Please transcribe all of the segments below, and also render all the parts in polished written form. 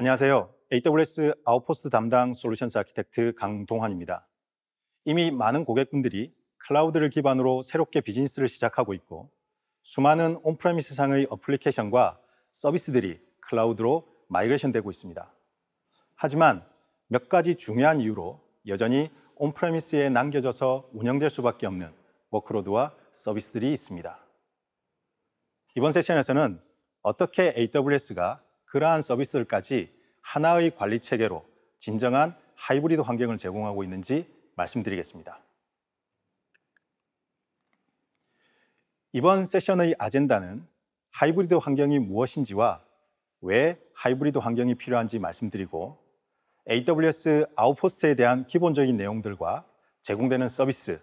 안녕하세요. AWS 아웃포스트 담당 솔루션스 아키텍트 강동환입니다. 이미 많은 고객분들이 클라우드를 기반으로 새롭게 비즈니스를 시작하고 있고, 수많은 온프레미스상의 어플리케이션과 서비스들이 클라우드로 마이그레이션 되고 있습니다. 하지만 몇 가지 중요한 이유로 여전히 온프레미스에 남겨져서 운영될 수밖에 없는 워크로드와 서비스들이 있습니다. 이번 세션에서는 어떻게 AWS가 그러한 서비스들까지 하나의 관리 체계로 진정한 하이브리드 환경을 제공하고 있는지 말씀드리겠습니다. 이번 세션의 아젠다는 하이브리드 환경이 무엇인지와 왜 하이브리드 환경이 필요한지 말씀드리고, AWS 아웃포스트에 대한 기본적인 내용들과 제공되는 서비스,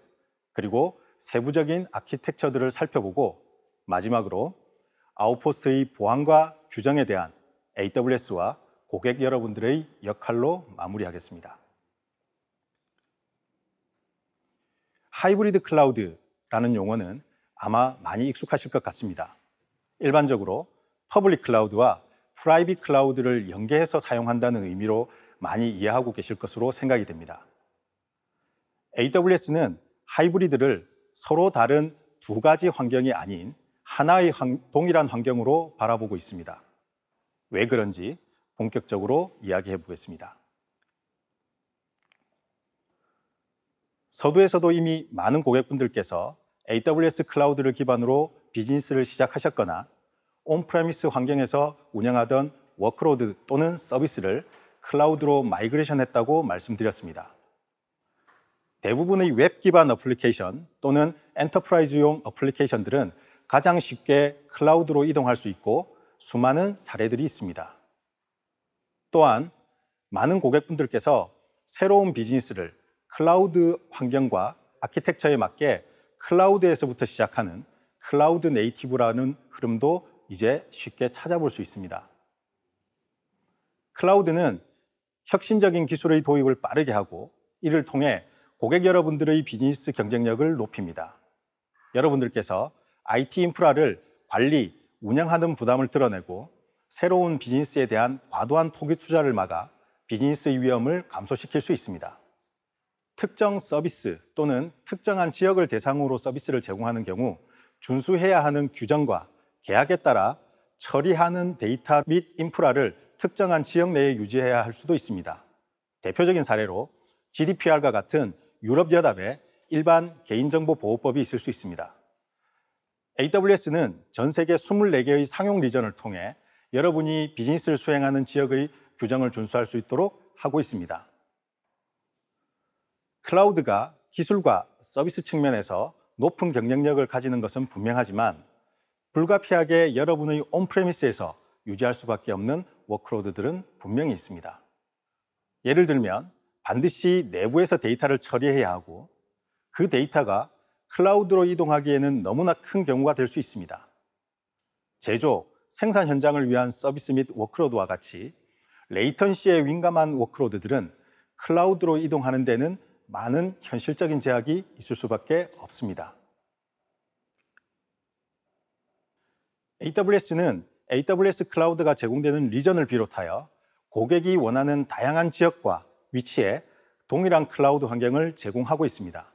그리고 세부적인 아키텍처들을 살펴보고, 마지막으로 아웃포스트의 보안과 규정에 대한 AWS와 고객 여러분들의 역할로 마무리하겠습니다. 하이브리드 클라우드라는 용어는 아마 많이 익숙하실 것 같습니다. 일반적으로 퍼블릭 클라우드와 프라이빗 클라우드를 연계해서 사용한다는 의미로 많이 이해하고 계실 것으로 생각이 됩니다. AWS는 하이브리드를 서로 다른 두 가지 환경이 아닌 하나의 동일한 환경으로 바라보고 있습니다. 왜 그런지 본격적으로 이야기해 보겠습니다. 서두에서도 이미 많은 고객분들께서 AWS 클라우드를 기반으로 비즈니스를 시작하셨거나 온프레미스 환경에서 운영하던 워크로드 또는 서비스를 클라우드로 마이그레이션 했다고 말씀드렸습니다. 대부분의 웹 기반 어플리케이션 또는 엔터프라이즈용 어플리케이션들은 가장 쉽게 클라우드로 이동할 수 있고 수많은 사례들이 있습니다. 또한 많은 고객분들께서 새로운 비즈니스를 클라우드 환경과 아키텍처에 맞게 클라우드에서부터 시작하는 클라우드 네이티브라는 흐름도 이제 쉽게 찾아볼 수 있습니다. 클라우드는 혁신적인 기술의 도입을 빠르게 하고, 이를 통해 고객 여러분들의 비즈니스 경쟁력을 높입니다. 여러분들께서 IT 인프라를 관리, 운영하는 부담을 드러내고 새로운 비즈니스에 대한 과도한 투기 투자를 막아 비즈니스의 위험을 감소시킬 수 있습니다. 특정 서비스 또는 특정한 지역을 대상으로 서비스를 제공하는 경우 준수해야 하는 규정과 계약에 따라 처리하는 데이터 및 인프라를 특정한 지역 내에 유지해야 할 수도 있습니다. 대표적인 사례로 GDPR과 같은 유럽연합의 일반 개인정보보호법이 있을 수 있습니다. AWS는 전 세계 24개의 상용 리전을 통해 여러분이 비즈니스를 수행하는 지역의 규정을 준수할 수 있도록 하고 있습니다. 클라우드가 기술과 서비스 측면에서 높은 경쟁력을 가지는 것은 분명하지만, 불가피하게 여러분의 온프레미스에서 유지할 수밖에 없는 워크로드들은 분명히 있습니다. 예를 들면 반드시 내부에서 데이터를 처리해야 하고, 그 데이터가 클라우드로 이동하기에는 너무나 큰 경우가 될 수 있습니다. 제조, 생산 현장을 위한 서비스 및 워크로드와 같이 레이턴시에 민감한 워크로드들은 클라우드로 이동하는 데는 많은 현실적인 제약이 있을 수밖에 없습니다. AWS는 AWS 클라우드가 제공되는 리전을 비롯하여 고객이 원하는 다양한 지역과 위치에 동일한 클라우드 환경을 제공하고 있습니다.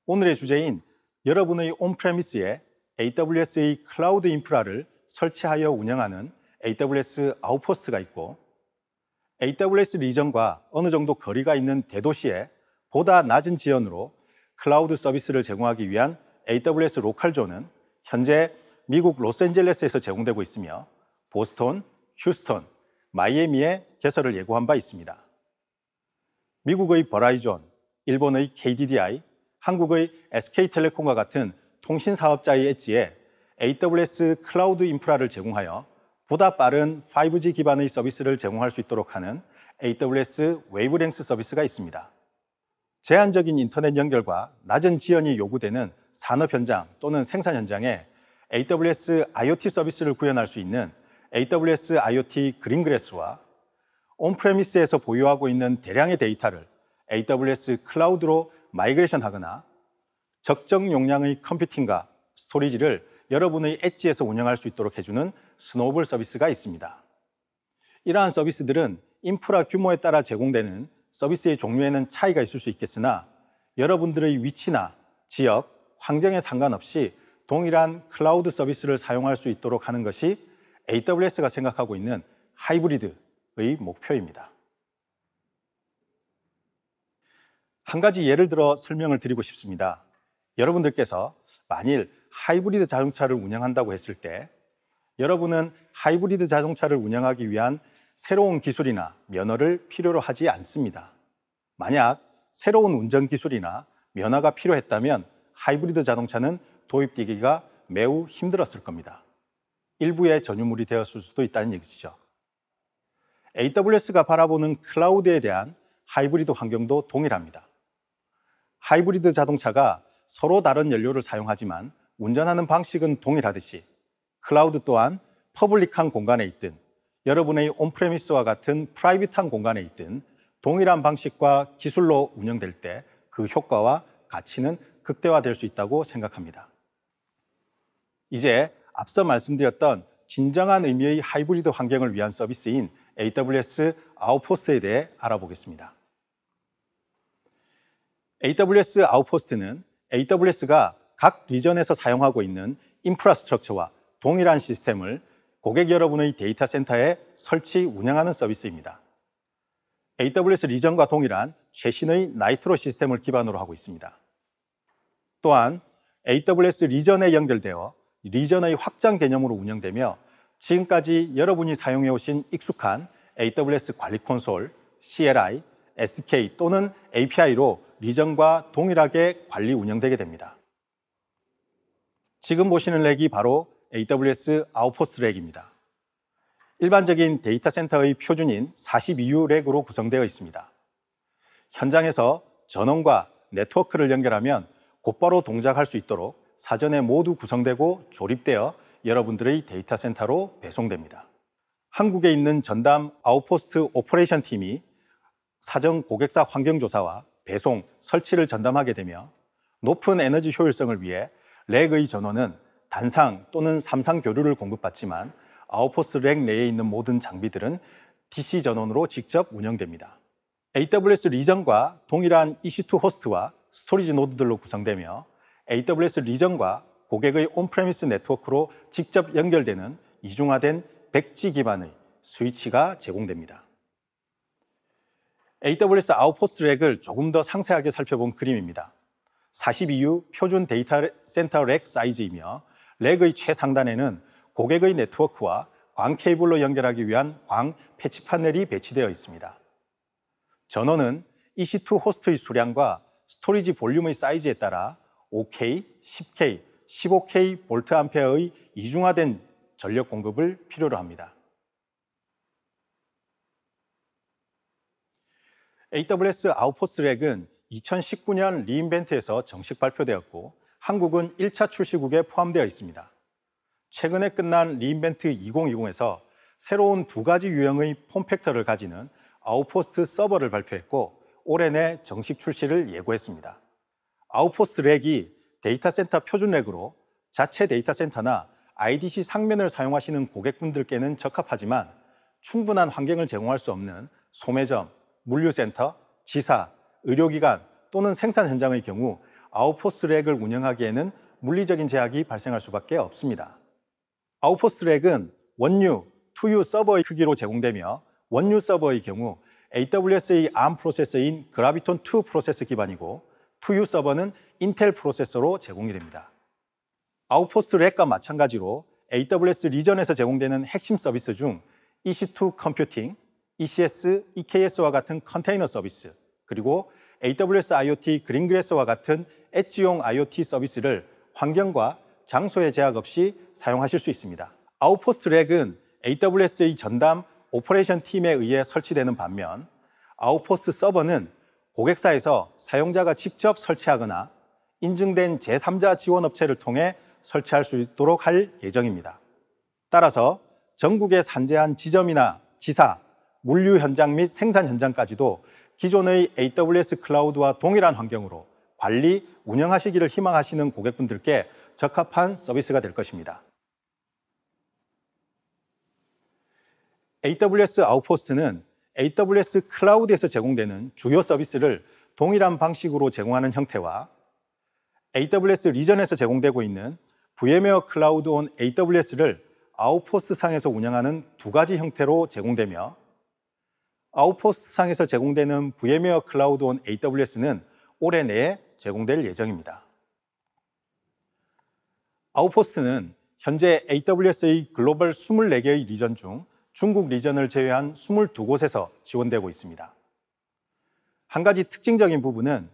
오늘의 주제인 여러분의 온프레미스에 AWS의 클라우드 인프라를 설치하여 운영하는 AWS 아웃포스트가 있고, AWS 리전과 어느 정도 거리가 있는 대도시에 보다 낮은 지연으로 클라우드 서비스를 제공하기 위한 AWS 로컬존은 현재 미국 로스앤젤레스에서 제공되고 있으며, 보스턴, 휴스턴, 마이애미에 개설을 예고한 바 있습니다. 미국의 버라이존, 일본의 KDDI, 한국의 SK텔레콤과 같은 통신 사업자의 엣지에 AWS 클라우드 인프라를 제공하여 보다 빠른 5G 기반의 서비스를 제공할 수 있도록 하는 AWS 웨이브랭스 서비스가 있습니다. 제한적인 인터넷 연결과 낮은 지연이 요구되는 산업 현장 또는 생산 현장에 AWS IoT 서비스를 구현할 수 있는 AWS IoT 그린그래스와 온프레미스에서 보유하고 있는 대량의 데이터를 AWS 클라우드로 마이그레이션 하거나 적정 용량의 컴퓨팅과 스토리지를 여러분의 엣지에서 운영할 수 있도록 해주는 스노우볼 서비스가 있습니다. 이러한 서비스들은 인프라 규모에 따라 제공되는 서비스의 종류에는 차이가 있을 수 있겠으나 여러분들의 위치나 지역, 환경에 상관없이 동일한 클라우드 서비스를 사용할 수 있도록 하는 것이 AWS가 생각하고 있는 하이브리드의 목표입니다. 한 가지 예를 들어 설명을 드리고 싶습니다. 여러분들께서 만일 하이브리드 자동차를 운영한다고 했을 때 여러분은 하이브리드 자동차를 운영하기 위한 새로운 기술이나 면허를 필요로 하지 않습니다. 만약 새로운 운전 기술이나 면허가 필요했다면 하이브리드 자동차는 도입되기가 매우 힘들었을 겁니다. 일부의 전유물이 되었을 수도 있다는 얘기죠. AWS가 바라보는 클라우드에 대한 하이브리드 환경도 동일합니다. 하이브리드 자동차가 서로 다른 연료를 사용하지만 운전하는 방식은 동일하듯이 클라우드 또한 퍼블릭한 공간에 있든 여러분의 온프레미스와 같은 프라이빗한 공간에 있든 동일한 방식과 기술로 운영될 때 그 효과와 가치는 극대화될 수 있다고 생각합니다. 이제 앞서 말씀드렸던 진정한 의미의 하이브리드 환경을 위한 서비스인 AWS 아웃포스트에 대해 알아보겠습니다. AWS 아웃포스트는 AWS가 각 리전에서 사용하고 있는 인프라스트럭처와 동일한 시스템을 고객 여러분의 데이터 센터에 설치, 운영하는 서비스입니다. AWS 리전과 동일한 최신의 나이트로 시스템을 기반으로 하고 있습니다. 또한 AWS 리전에 연결되어 리전의 확장 개념으로 운영되며 지금까지 여러분이 사용해 오신 익숙한 AWS 관리 콘솔, CLI, SDK 또는 API로 리전과 동일하게 관리 운영되게 됩니다. 지금 보시는 렉이 바로 AWS 아웃포스트 렉입니다. 일반적인 데이터 센터의 표준인 42U 렉으로 구성되어 있습니다. 현장에서 전원과 네트워크를 연결하면 곧바로 동작할 수 있도록 사전에 모두 구성되고 조립되어 여러분들의 데이터 센터로 배송됩니다. 한국에 있는 전담 아웃포스트 오퍼레이션 팀이 사전 고객사 환경조사와 배송, 설치를 전담하게 되며 높은 에너지 효율성을 위해 렉의 전원은 단상 또는 삼상 교류를 공급받지만 아웃포스트 렉 내에 있는 모든 장비들은 DC 전원으로 직접 운영됩니다. AWS 리전과 동일한 EC2 호스트와 스토리지 노드들로 구성되며 AWS 리전과 고객의 온프레미스 네트워크로 직접 연결되는 이중화된 백지 기반의 스위치가 제공됩니다. AWS 아웃포스트 렉을 조금 더 상세하게 살펴본 그림입니다. 42U 표준 데이터 센터 렉 사이즈이며 렉의 최상단에는 고객의 네트워크와 광 케이블로 연결하기 위한 광 패치 패널이 배치되어 있습니다. 전원은 EC2 호스트의 수량과 스토리지 볼륨의 사이즈에 따라 5K, 10K, 15K 볼트 암페어의 이중화된 전력 공급을 필요로 합니다. AWS 아웃포스트 렉은 2019년 리인벤트에서 정식 발표되었고 한국은 1차 출시국에 포함되어 있습니다. 최근에 끝난 리인벤트 2020에서 새로운 두 가지 유형의 폼팩터를 가지는 아웃포스트 서버를 발표했고 올해 내 정식 출시를 예고했습니다. 아웃포스트 렉이 데이터 센터 표준 렉으로 자체 데이터 센터나 IDC 상면을 사용하시는 고객분들께는 적합하지만 충분한 환경을 제공할 수 없는 소매점, 물류센터, 지사, 의료기관 또는 생산 현장의 경우 아웃포스트 렉을 운영하기에는 물리적인 제약이 발생할 수밖에 없습니다. 아웃포스트 렉은 원유, 투유 서버의 크기로 제공되며 원유 서버의 경우 AWS의 ARM 프로세서인 그라비톤2 프로세서 기반이고 투유 서버는 인텔 프로세서로 제공이 됩니다. 아웃포스트 렉과 마찬가지로 AWS 리전에서 제공되는 핵심 서비스 중 EC2 컴퓨팅, ECS, EKS와 같은 컨테이너 서비스, 그리고 AWS IoT 그린그래스와 같은 엣지용 IoT 서비스를 환경과 장소의 제약 없이 사용하실 수 있습니다. 아웃포스트 렉은 AWS의 전담 오퍼레이션 팀에 의해 설치되는 반면 아웃포스트 서버는 고객사에서 사용자가 직접 설치하거나 인증된 제3자 지원 업체를 통해 설치할 수 있도록 할 예정입니다. 따라서 전국에 산재한 지점이나 지사, 물류 현장 및 생산 현장까지도 기존의 AWS 클라우드와 동일한 환경으로 관리, 운영하시기를 희망하시는 고객분들께 적합한 서비스가 될 것입니다. AWS 아웃포스트는 AWS 클라우드에서 제공되는 주요 서비스를 동일한 방식으로 제공하는 형태와 AWS 리전에서 제공되고 있는 VMware 클라우드 온 AWS를 아웃포스트 상에서 운영하는 두 가지 형태로 제공되며, 아웃포스트 상에서 제공되는 VMware 클라우드 온 AWS는 올해 내에 제공될 예정입니다. 아웃포스트는 현재 AWS의 글로벌 24개의 리전 중 중국 리전을 제외한 22곳에서 지원되고 있습니다. 한 가지 특징적인 부분은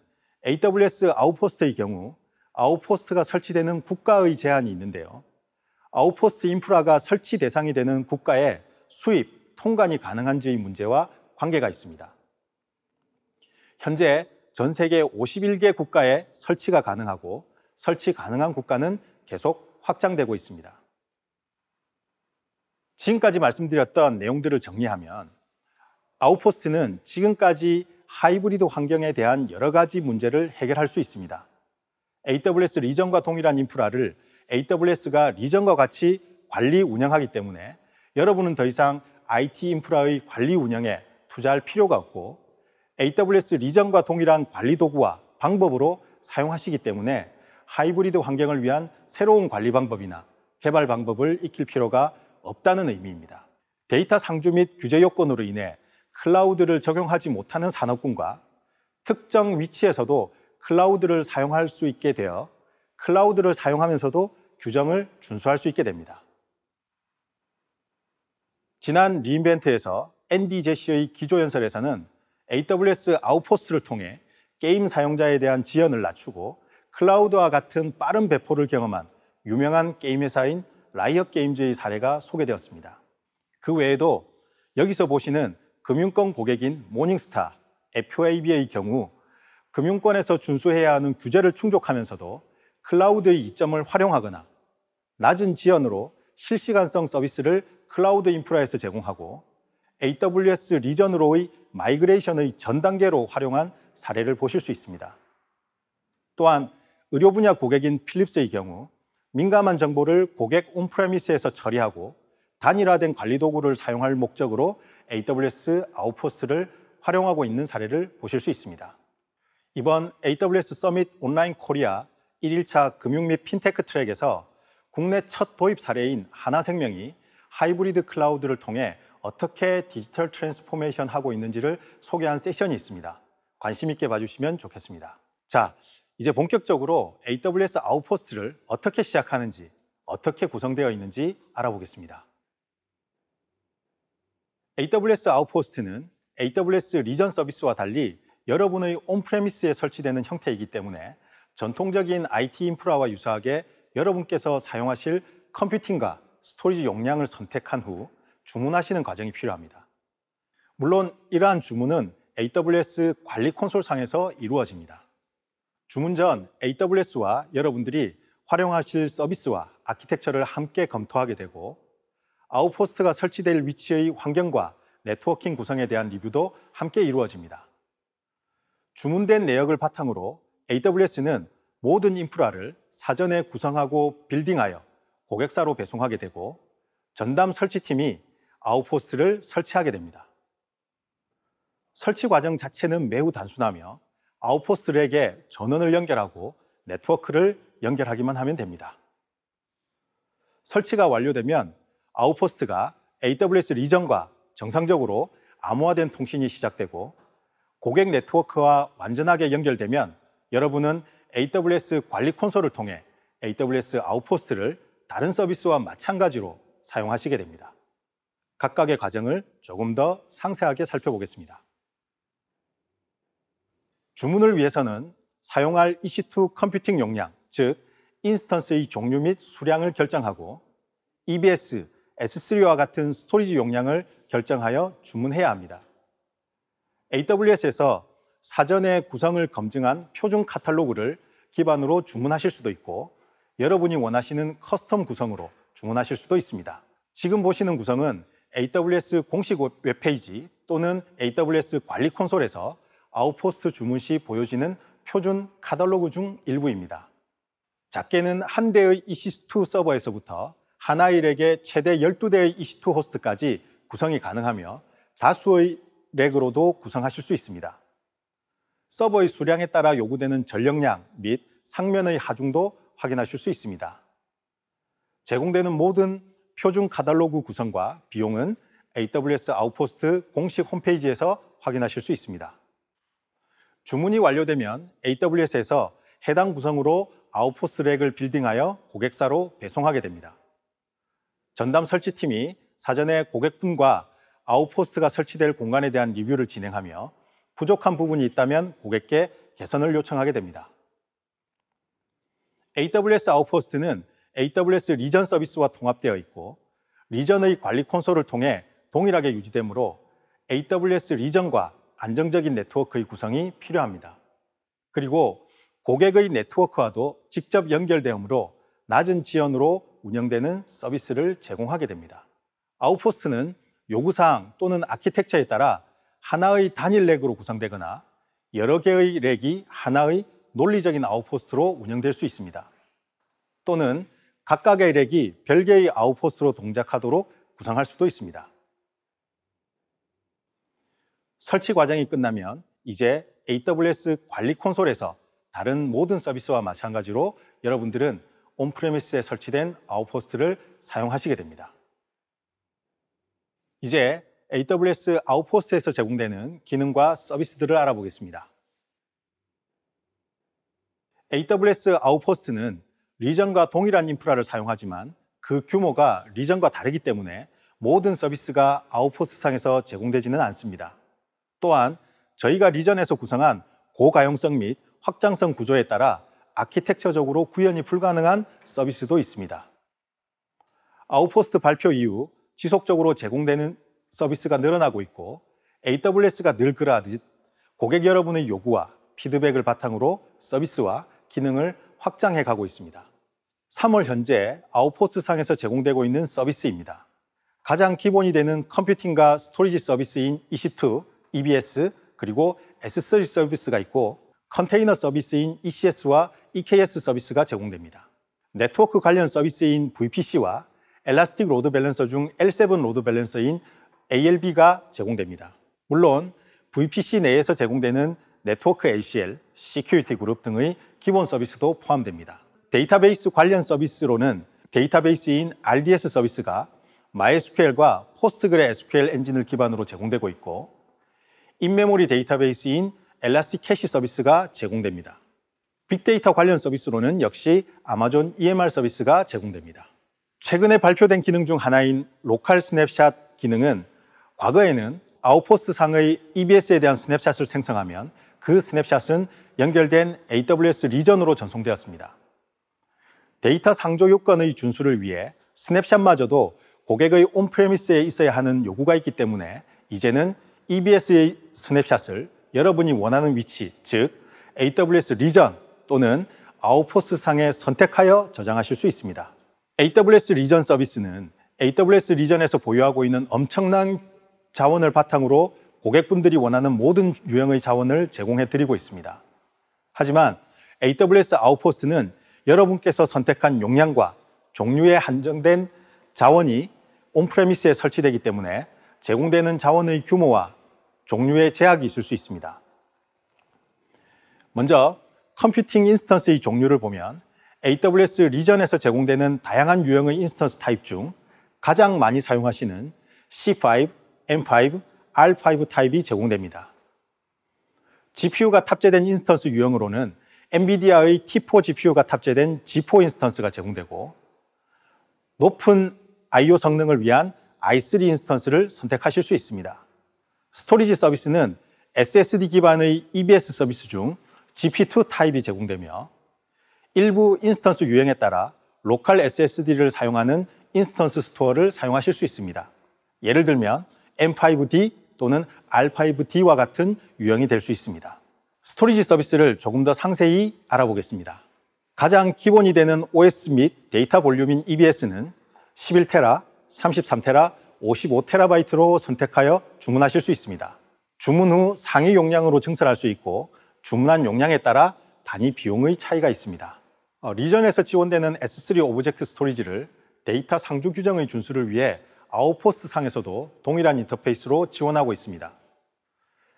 AWS 아웃포스트의 경우 아웃포스트가 설치되는 국가의 제한이 있는데요. 아웃포스트 인프라가 설치 대상이 되는 국가에 수입, 통관이 가능한지의 문제와 관계가 있습니다. 현재 전 세계 51개 국가에 설치가 가능하고 설치 가능한 국가는 계속 확장되고 있습니다. 지금까지 말씀드렸던 내용들을 정리하면 아웃포스트는 지금까지 하이브리드 환경에 대한 여러 가지 문제를 해결할 수 있습니다. AWS 리전과 동일한 인프라를 AWS가 리전과 같이 관리 운영하기 때문에 여러분은 더 이상 IT 인프라의 관리 운영에 투자할 필요가 없고, AWS 리전과 동일한 관리 도구와 방법으로 사용하시기 때문에 하이브리드 환경을 위한 새로운 관리 방법이나 개발 방법을 익힐 필요가 없다는 의미입니다. 데이터 상주 및 규제 요건으로 인해 클라우드를 적용하지 못하는 산업군과 특정 위치에서도 클라우드를 사용할 수 있게 되어 클라우드를 사용하면서도 규정을 준수할 수 있게 됩니다. 지난 리인벤트에서 앤디 제시의 기조연설에서는 AWS 아웃포스트를 통해 게임 사용자에 대한 지연을 낮추고 클라우드와 같은 빠른 배포를 경험한 유명한 게임 회사인 라이엇 게임즈의 사례가 소개되었습니다. 그 외에도 여기서 보시는 금융권 고객인 모닝스타, FAB의 경우 금융권에서 준수해야 하는 규제를 충족하면서도 클라우드의 이점을 활용하거나 낮은 지연으로 실시간성 서비스를 클라우드 인프라에서 제공하고 AWS 리전으로의 마이그레이션의 전 단계로 활용한 사례를 보실 수 있습니다. 또한 의료 분야 고객인 필립스의 경우 민감한 정보를 고객 온프레미스에서 처리하고 단일화된 관리 도구를 사용할 목적으로 AWS 아웃포스트를 활용하고 있는 사례를 보실 수 있습니다. 이번 AWS 서밋 온라인 코리아 1일차 금융 및 핀테크 트랙에서 국내 첫 도입 사례인 하나생명이 하이브리드 클라우드를 통해 어떻게 디지털 트랜스포메이션 하고 있는지를 소개한 세션이 있습니다. 관심 있게 봐주시면 좋겠습니다. 자, 이제 본격적으로 AWS 아웃포스트를 어떻게 시작하는지, 어떻게 구성되어 있는지 알아보겠습니다. AWS 아웃포스트는 AWS 리전 서비스와 달리 여러분의 온프레미스에 설치되는 형태이기 때문에 전통적인 IT 인프라와 유사하게 여러분께서 사용하실 컴퓨팅과 스토리지 용량을 선택한 후 주문하시는 과정이 필요합니다. 물론 이러한 주문은 AWS 관리 콘솔 상에서 이루어집니다. 주문 전 AWS와 여러분들이 활용하실 서비스와 아키텍처를 함께 검토하게 되고, 아웃포스트가 설치될 위치의 환경과 네트워킹 구성에 대한 리뷰도 함께 이루어집니다. 주문된 내역을 바탕으로 AWS는 모든 인프라를 사전에 구성하고 빌딩하여 고객사로 배송하게 되고, 전담 설치팀이 아웃포스트를 설치하게 됩니다. 설치 과정 자체는 매우 단순하며 아웃포스트에게 전원을 연결하고 네트워크를 연결하기만 하면 됩니다. 설치가 완료되면 아웃포스트가 AWS 리전과 정상적으로 암호화된 통신이 시작되고, 고객 네트워크와 완전하게 연결되면 여러분은 AWS 관리 콘솔을 통해 AWS 아웃포스트를 다른 서비스와 마찬가지로 사용하시게 됩니다. 각각의 과정을 조금 더 상세하게 살펴보겠습니다. 주문을 위해서는 사용할 EC2 컴퓨팅 용량, 즉 인스턴스의 종류 및 수량을 결정하고 EBS, S3와 같은 스토리지 용량을 결정하여 주문해야 합니다. AWS에서 사전에 구성을 검증한 표준 카탈로그를 기반으로 주문하실 수도 있고, 여러분이 원하시는 커스텀 구성으로 주문하실 수도 있습니다. 지금 보시는 구성은 AWS 공식 웹페이지 또는 AWS 관리 콘솔에서 아웃포스트 주문 시 보여지는 표준 카탈로그 중 일부입니다. 작게는 한 대의 EC2 서버에서부터 하나일에게 최대 12대의 EC2 호스트까지 구성이 가능하며 다수의 렉으로도 구성하실 수 있습니다. 서버의 수량에 따라 요구되는 전력량 및 상면의 하중도 확인하실 수 있습니다. 제공되는 모든 표준 카탈로그 구성과 비용은 AWS 아웃포스트 공식 홈페이지에서 확인하실 수 있습니다. 주문이 완료되면 AWS에서 해당 구성으로 아웃포스트 렉을 빌딩하여 고객사로 배송하게 됩니다. 전담 설치팀이 사전에 고객분과 아웃포스트가 설치될 공간에 대한 리뷰를 진행하며 부족한 부분이 있다면 고객께 개선을 요청하게 됩니다. AWS 아웃포스트는 AWS 리전 서비스와 통합되어 있고 리전의 관리 콘솔을 통해 동일하게 유지되므로 AWS 리전과 안정적인 네트워크의 구성이 필요합니다. 그리고 고객의 네트워크와도 직접 연결되므로 낮은 지연으로 운영되는 서비스를 제공하게 됩니다. 아웃포스트는 요구사항 또는 아키텍처에 따라 하나의 단일 렉으로 구성되거나 여러 개의 렉이 하나의 논리적인 아웃포스트로 운영될 수 있습니다. 또는 각각의 렉이 별개의 아웃포스트로 동작하도록 구성할 수도 있습니다. 설치 과정이 끝나면 이제 AWS 관리 콘솔에서 다른 모든 서비스와 마찬가지로 여러분들은 온프레미스에 설치된 아웃포스트를 사용하시게 됩니다. 이제 AWS 아웃포스트에서 제공되는 기능과 서비스들을 알아보겠습니다. AWS 아웃포스트는 리전과 동일한 인프라를 사용하지만 그 규모가 리전과 다르기 때문에 모든 서비스가 아웃포스트상에서 제공되지는 않습니다. 또한 저희가 리전에서 구성한 고가용성 및 확장성 구조에 따라 아키텍처적으로 구현이 불가능한 서비스도 있습니다. 아웃포스트 발표 이후 지속적으로 제공되는 서비스가 늘어나고 있고 AWS가 늘 그러하듯 고객 여러분의 요구와 피드백을 바탕으로 서비스와 기능을 확장해 가고 있습니다. 3월 현재 아웃포스트상에서 제공되고 있는 서비스입니다. 가장 기본이 되는 컴퓨팅과 스토리지 서비스인 EC2, EBS, 그리고 S3 서비스가 있고 컨테이너 서비스인 ECS와 EKS 서비스가 제공됩니다. 네트워크 관련 서비스인 VPC와 엘라스틱 로드 밸런서 중 L7 로드 밸런서인 ALB가 제공됩니다. 물론 VPC 내에서 제공되는 네트워크 ACL, 시큐리티 그룹 등의 기본 서비스도 포함됩니다. 데이터베이스 관련 서비스로는 데이터베이스인 RDS 서비스가 MySQL과 PostgreSQL 엔진을 기반으로 제공되고 있고 인메모리 데이터베이스인 엘라스틱 캐시 서비스가 제공됩니다. 빅데이터 관련 서비스로는 역시 아마존 EMR 서비스가 제공됩니다. 최근에 발표된 기능 중 하나인 로컬 스냅샷 기능은 과거에는 아웃포스트 상의 EBS에 대한 스냅샷을 생성하면 그 스냅샷은 연결된 AWS 리전으로 전송되었습니다. 데이터 상조 요건의 준수를 위해 스냅샷마저도 고객의 온프레미스에 있어야 하는 요구가 있기 때문에 이제는 EBS의 스냅샷을 여러분이 원하는 위치, 즉 AWS 리전 또는 아웃포스트 상에 선택하여 저장하실 수 있습니다. AWS 리전 서비스는 AWS 리전에서 보유하고 있는 엄청난 자원을 바탕으로 고객분들이 원하는 모든 유형의 자원을 제공해 드리고 있습니다. 하지만 AWS 아웃포스트는 여러분께서 선택한 용량과 종류의 한정된 자원이 온프레미스에 설치되기 때문에 제공되는 자원의 규모와 종류의 제약이 있을 수 있습니다. 먼저 컴퓨팅 인스턴스의 종류를 보면 AWS 리전에서 제공되는 다양한 유형의 인스턴스 타입 중 가장 많이 사용하시는 C5, M5, R5 타입이 제공됩니다. GPU가 탑재된 인스턴스 유형으로는 엔비디아의 T4 GPU가 탑재된 G4 인스턴스가 제공되고 높은 I/O 성능을 위한 i3 인스턴스를 선택하실 수 있습니다. 스토리지 서비스는 SSD 기반의 EBS 서비스 중 GP2 타입이 제공되며 일부 인스턴스 유형에 따라 로컬 SSD를 사용하는 인스턴스 스토어를 사용하실 수 있습니다. 예를 들면 M5D 또는 R5D와 같은 유형이 될 수 있습니다. 스토리지 서비스를 조금 더 상세히 알아보겠습니다. 가장 기본이 되는 OS 및 데이터 볼륨인 EBS는 11테라, 33테라, 55TB로 선택하여 주문하실 수 있습니다. 주문 후 상위 용량으로 증설할 수 있고 주문한 용량에 따라 단위 비용의 차이가 있습니다. 리전에서 지원되는 S3 오브젝트 스토리지를 데이터 상주 규정의 준수를 위해 아웃포스트 상에서도 동일한 인터페이스로 지원하고 있습니다.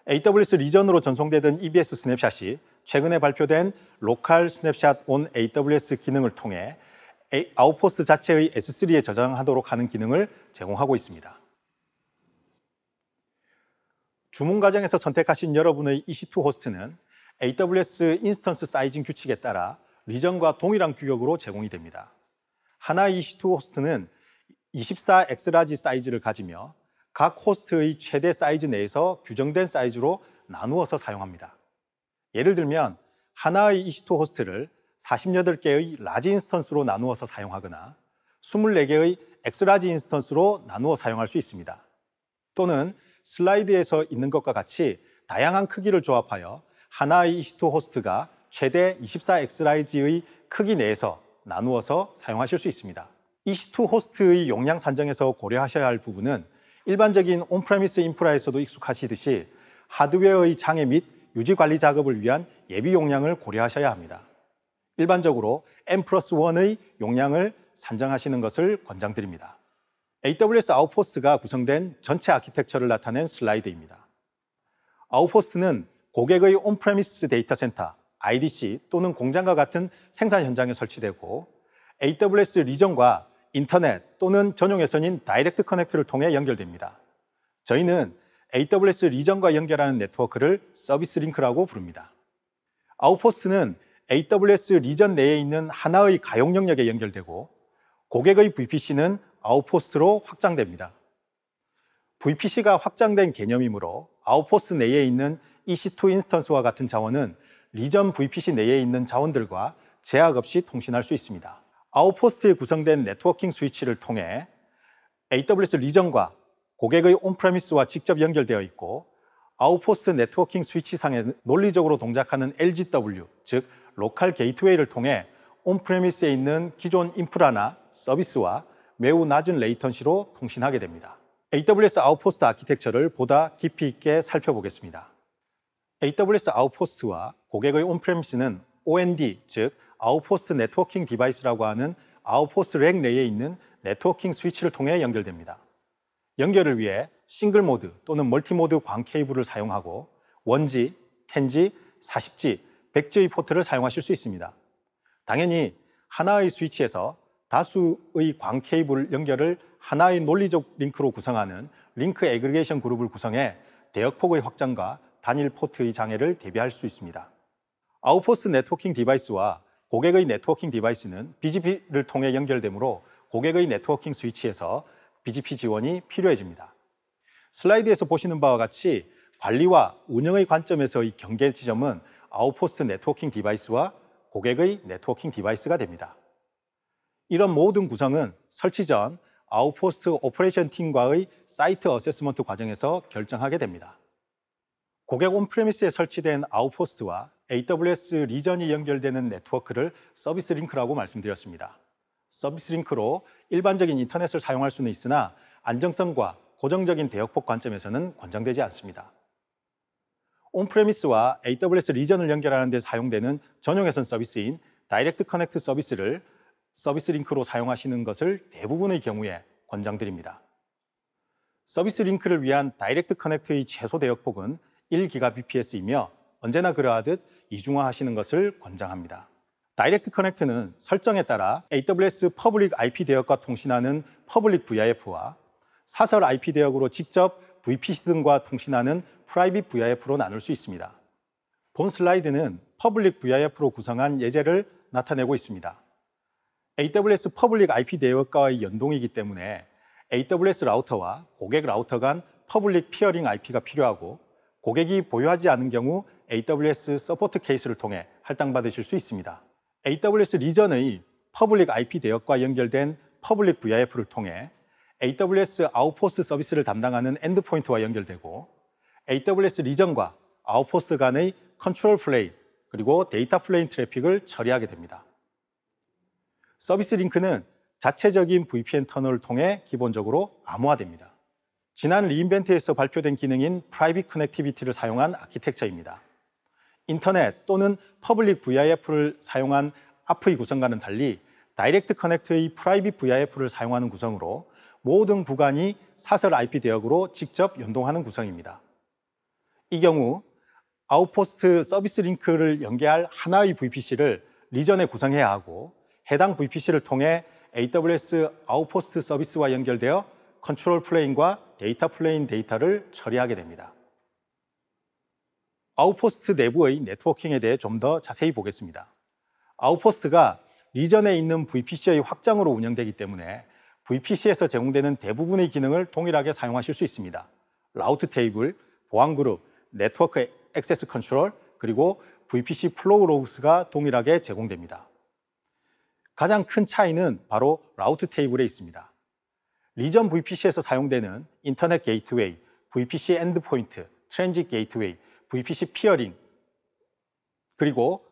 AWS 리전으로 전송되던 EBS 스냅샷이 최근에 발표된 로컬 스냅샷 온 AWS 기능을 통해 아웃포스트 자체의 S3에 저장하도록 하는 기능을 제공하고 있습니다. 주문 과정에서 선택하신 여러분의 EC2 호스트는 AWS 인스턴스 사이징 규칙에 따라 리전과 동일한 규격으로 제공이 됩니다. 하나의 EC2 호스트는 24X라지 사이즈를 가지며 각 호스트의 최대 사이즈 내에서 규정된 사이즈로 나누어서 사용합니다. 예를 들면 하나의 EC2 호스트를 48개의 라지 인스턴스로 나누어서 사용하거나 24개의 X라지 인스턴스로 나누어 사용할 수 있습니다. 또는 슬라이드에서 있는 것과 같이 다양한 크기를 조합하여 하나의 EC2 호스트가 최대 24X라지의 크기 내에서 나누어서 사용하실 수 있습니다. EC2 호스트의 용량 산정에서 고려하셔야 할 부분은 일반적인 온프레미스 인프라에서도 익숙하시듯이 하드웨어의 장애 및 유지 관리 작업을 위한 예비 용량을 고려하셔야 합니다. 일반적으로 N+1의 용량을 산정하시는 것을 권장드립니다. AWS 아웃포스트가 구성된 전체 아키텍처를 나타낸 슬라이드입니다. 아웃포스트는 고객의 온프레미스 데이터 센터, IDC 또는 공장과 같은 생산 현장에 설치되고 AWS 리전과 인터넷 또는 전용 회선인 다이렉트 커넥트를 통해 연결됩니다. 저희는 AWS 리전과 연결하는 네트워크를 서비스 링크라고 부릅니다. 아웃포스트는 AWS 리전 내에 있는 하나의 가용 영역에 연결되고 고객의 VPC는 아웃포스트로 확장됩니다. VPC가 확장된 개념이므로 아웃포스트 내에 있는 EC2 인스턴스와 같은 자원은 리전 VPC 내에 있는 자원들과 제약 없이 통신할 수 있습니다. 아웃포스트에 구성된 네트워킹 스위치를 통해 AWS 리전과 고객의 온프레미스와 직접 연결되어 있고 아웃포스트 네트워킹 스위치 상에 논리적으로 동작하는 LGW, 즉 로컬 게이트웨이를 통해 온프레미스에 있는 기존 인프라나 서비스와 매우 낮은 레이턴시로 통신하게 됩니다. AWS 아웃포스트 아키텍처를 보다 깊이 있게 살펴보겠습니다. AWS 아웃포스트와 고객의 온프레미스는 OND, 즉 아웃포스트 네트워킹 디바이스라고 하는 아웃포스트 랙 내에 있는 네트워킹 스위치를 통해 연결됩니다. 연결을 위해 싱글 모드 또는 멀티 모드 광 케이블을 사용하고 1G, 10G, 40G, 100G의 포트를 사용하실 수 있습니다. 당연히 하나의 스위치에서 다수의 광 케이블 연결을 하나의 논리적 링크로 구성하는 링크 애그리게이션 그룹을 구성해 대역폭의 확장과 단일 포트의 장애를 대비할 수 있습니다. 아웃포스트 네트워킹 디바이스와 고객의 네트워킹 디바이스는 BGP를 통해 연결되므로 고객의 네트워킹 스위치에서 BGP 지원이 필요해집니다. 슬라이드에서 보시는 바와 같이 관리와 운영의 관점에서의 경계 지점은 아웃포스트 네트워킹 디바이스와 고객의 네트워킹 디바이스가 됩니다. 이런 모든 구성은 설치 전 아웃포스트 오퍼레이션 팀과의 사이트 어세스먼트 과정에서 결정하게 됩니다. 고객 온프레미스에 설치된 아웃포스트와 AWS 리전이 연결되는 네트워크를 서비스 링크라고 말씀드렸습니다. 서비스 링크로 일반적인 인터넷을 사용할 수는 있으나 안정성과 고정적인 대역폭 관점에서는 권장되지 않습니다. 온프레미스와 AWS 리전을 연결하는 데 사용되는 전용 회선 서비스인 다이렉트 커넥트 서비스를 서비스 링크로 사용하시는 것을 대부분의 경우에 권장드립니다. 서비스 링크를 위한 다이렉트 커넥트의 최소 대역폭은 1GBps이며 언제나 그러하듯 이중화하시는 것을 권장합니다. 다이렉트 커넥트는 설정에 따라 AWS 퍼블릭 IP 대역과 통신하는 퍼블릭 VIF와 사설 IP 대역으로 직접 VPC 등과 통신하는 프라이빗 VIF로 나눌 수 있습니다. 본 슬라이드는 퍼블릭 VIF로 구성한 예제를 나타내고 있습니다. AWS 퍼블릭 IP 대역과의 연동이기 때문에 AWS 라우터와 고객 라우터 간 퍼블릭 피어링 IP가 필요하고 고객이 보유하지 않은 경우 AWS 서포트 케이스를 통해 할당받으실 수 있습니다. AWS 리전의 퍼블릭 IP 대역과 연결된 퍼블릭 VIF를 통해 AWS 아웃포스트 서비스를 담당하는 엔드포인트와 연결되고 AWS 리전과 아웃포스트 간의 컨트롤 플레인 그리고 데이터 플레인 트래픽을 처리하게 됩니다. 서비스 링크는 자체적인 VPN 터널을 통해 기본적으로 암호화됩니다. 지난 리인벤트에서 발표된 기능인 프라이빗 커넥티비티를 사용한 아키텍처입니다. 인터넷 또는 퍼블릭 VIF를 사용한 앞의 구성과는 달리 다이렉트 커넥트의 프라이빗 VIF를 사용하는 구성으로 모든 구간이 사설 IP 대역으로 직접 연동하는 구성입니다. 이 경우 아웃포스트 서비스 링크를 연계할 하나의 VPC를 리전에 구성해야 하고 해당 VPC를 통해 AWS 아웃포스트 서비스와 연결되어 컨트롤 플레인과 데이터 플레인 데이터를 처리하게 됩니다. 아웃포스트 내부의 네트워킹에 대해 좀 더 자세히 보겠습니다. 아웃포스트가 리전에 있는 VPC의 확장으로 운영되기 때문에 VPC에서 제공되는 대부분의 기능을 동일하게 사용하실 수 있습니다. 라우트 테이블, 보안 그룹, 네트워크 액세스 컨트롤, 그리고 VPC 플로우 로그스가 동일하게 제공됩니다. 가장 큰 차이는 바로 라우트 테이블에 있습니다. 리전 VPC에서 사용되는 인터넷 게이트웨이, VPC 엔드포인트, 트랜짓 게이트웨이, VPC 피어링, 그리고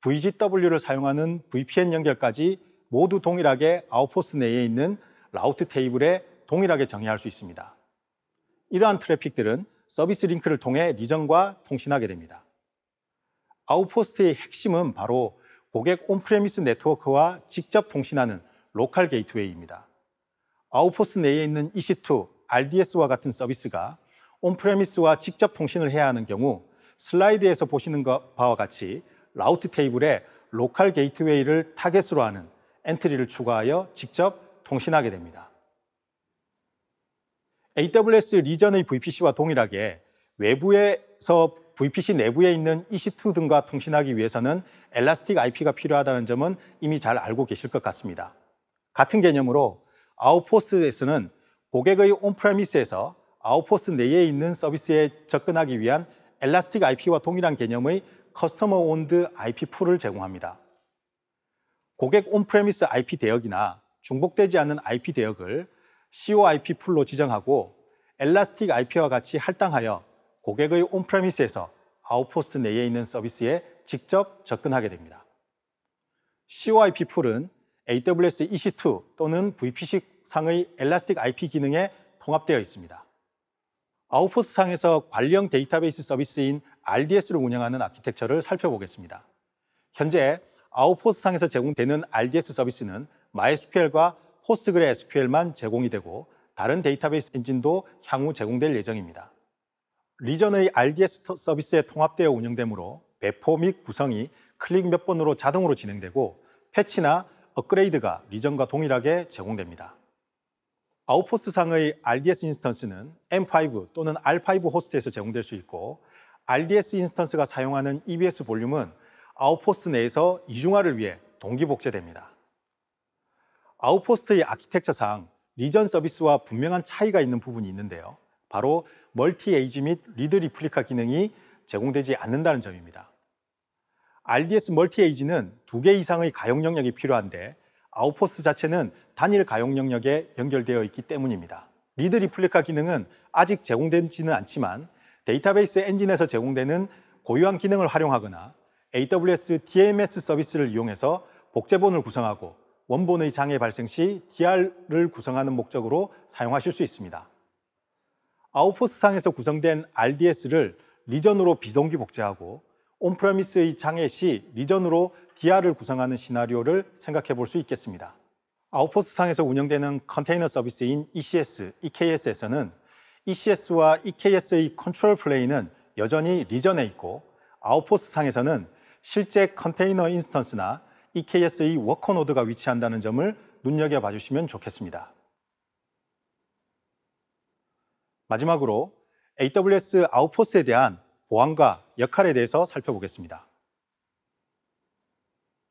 VGW를 사용하는 VPN 연결까지 모두 동일하게 아웃포스트 내에 있는 라우트 테이블에 동일하게 정의할 수 있습니다. 이러한 트래픽들은 서비스 링크를 통해 리전과 통신하게 됩니다. 아웃포스트의 핵심은 바로 고객 온프레미스 네트워크와 직접 통신하는 로컬 게이트웨이입니다. 아웃포스트 내에 있는 EC2, RDS와 같은 서비스가 온프레미스와 직접 통신을 해야 하는 경우 슬라이드에서 보시는 바와 같이 라우트 테이블에 로컬 게이트웨이를 타겟으로 하는 엔트리를 추가하여 직접 통신하게 됩니다. AWS 리전의 VPC와 동일하게 외부에서 VPC 내부에 있는 EC2 등과 통신하기 위해서는 엘라스틱 IP가 필요하다는 점은 이미 잘 알고 계실 것 같습니다. 같은 개념으로 아웃포스트에서는 고객의 온프레미스에서 아웃포스트 내에 있는 서비스에 접근하기 위한 엘라스틱 IP와 동일한 개념의 커스터머 온드 IP 풀을 제공합니다. 고객 온프레미스 IP 대역이나 중복되지 않는 IP 대역을 COIP 풀로 지정하고 엘라스틱 IP와 같이 할당하여 고객의 온프레미스에서 아웃포스트 내에 있는 서비스에 직접 접근하게 됩니다. COIP 풀은 AWS EC2 또는 VPC 상의 엘라스틱 IP 기능에 통합되어 있습니다. 아웃포스트 상에서 관리형 데이터베이스 서비스인 RDS를 운영하는 아키텍처를 살펴보겠습니다. 현재 아웃포스트 상에서 제공되는 RDS 서비스는 MySQL과 PostgreSQL만 제공이 되고 다른 데이터베이스 엔진도 향후 제공될 예정입니다. 리전의 RDS 서비스에 통합되어 운영되므로 배포 및 구성이 클릭 몇 번으로 자동으로 진행되고 패치나 업그레이드가 리전과 동일하게 제공됩니다. 아웃포스트 상의 RDS 인스턴스는 M5 또는 R5 호스트에서 제공될 수 있고 RDS 인스턴스가 사용하는 EBS 볼륨은 아웃포스트 내에서 이중화를 위해 동기복제됩니다. 아웃포스트의 아키텍처상 리전 서비스와 분명한 차이가 있는 부분이 있는데요. 바로 멀티 에이지 및 리드 리플리카 기능이 제공되지 않는다는 점입니다. RDS 멀티 에이지는 2개 이상의 가용 영역이 필요한데 아웃포스트 자체는 단일 가용 영역에 연결되어 있기 때문입니다. 리드 리플리카 기능은 아직 제공되지는 않지만 데이터베이스 엔진에서 제공되는 고유한 기능을 활용하거나 AWS DMS 서비스를 이용해서 복제본을 구성하고 원본의 장애 발생 시 DR을 구성하는 목적으로 사용하실 수 있습니다. 아웃포스트 상에서 구성된 RDS를 리전으로 비동기 복제하고 온프레미스의 장애 시 리전으로 DR을 구성하는 시나리오를 생각해 볼 수 있겠습니다. 아웃포스트 상에서 운영되는 컨테이너 서비스인 ECS, EKS에서는 ECS와 EKS의 컨트롤 플레인은 여전히 리전에 있고 아웃포스트 상에서는 실제 컨테이너 인스턴스나 EKS의 워커 노드가 위치한다는 점을 눈여겨봐 주시면 좋겠습니다. 마지막으로 AWS 아웃포스트에 대한 보안과 역할에 대해서 살펴보겠습니다.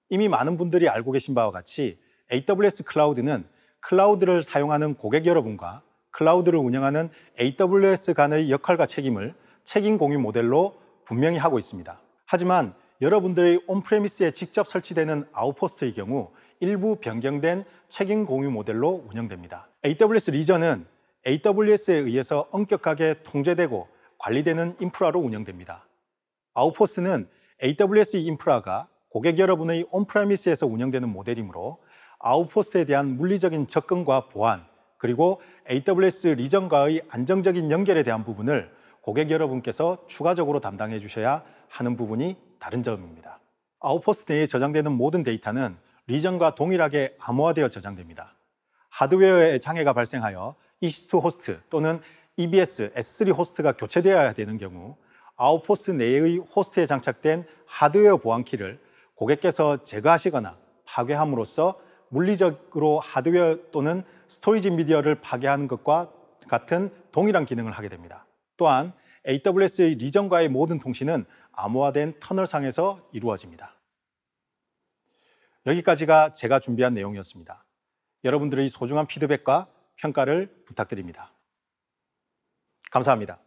이미 많은 분들이 알고 계신 바와 같이 AWS 클라우드는 클라우드를 사용하는 고객 여러분과 클라우드를 운영하는 AWS 간의 역할과 책임을 책임 공유 모델로 분명히 하고 있습니다. 하지만 여러분들의 온프레미스에 직접 설치되는 아웃포스트의 경우 일부 변경된 책임 공유 모델로 운영됩니다. AWS 리전은 AWS에 의해서 엄격하게 통제되고 관리되는 인프라로 운영됩니다. 아웃포스트는 AWS 인프라가 고객 여러분의 온프레미스에서 운영되는 모델이므로 아웃포스트에 대한 물리적인 접근과 보안, 그리고 AWS 리전과의 안정적인 연결에 대한 부분을 고객 여러분께서 추가적으로 담당해 주셔야 하는 부분이 다른 점입니다. 아웃포스트 내에 저장되는 모든 데이터는 리전과 동일하게 암호화되어 저장됩니다. 하드웨어에 장애가 발생하여 EC2 호스트 또는 EBS S3 호스트가 교체되어야 되는 경우 아웃포스 내의 호스트에 장착된 하드웨어 보안키를 고객께서 제거하시거나 파괴함으로써 물리적으로 하드웨어 또는 스토리지 미디어를 파괴하는 것과 같은 동일한 기능을 하게 됩니다. 또한 AWS의 리전과의 모든 통신은 암호화된 터널상에서 이루어집니다. 여기까지가 제가 준비한 내용이었습니다. 여러분들의 소중한 피드백과 평가를 부탁드립니다. 감사합니다.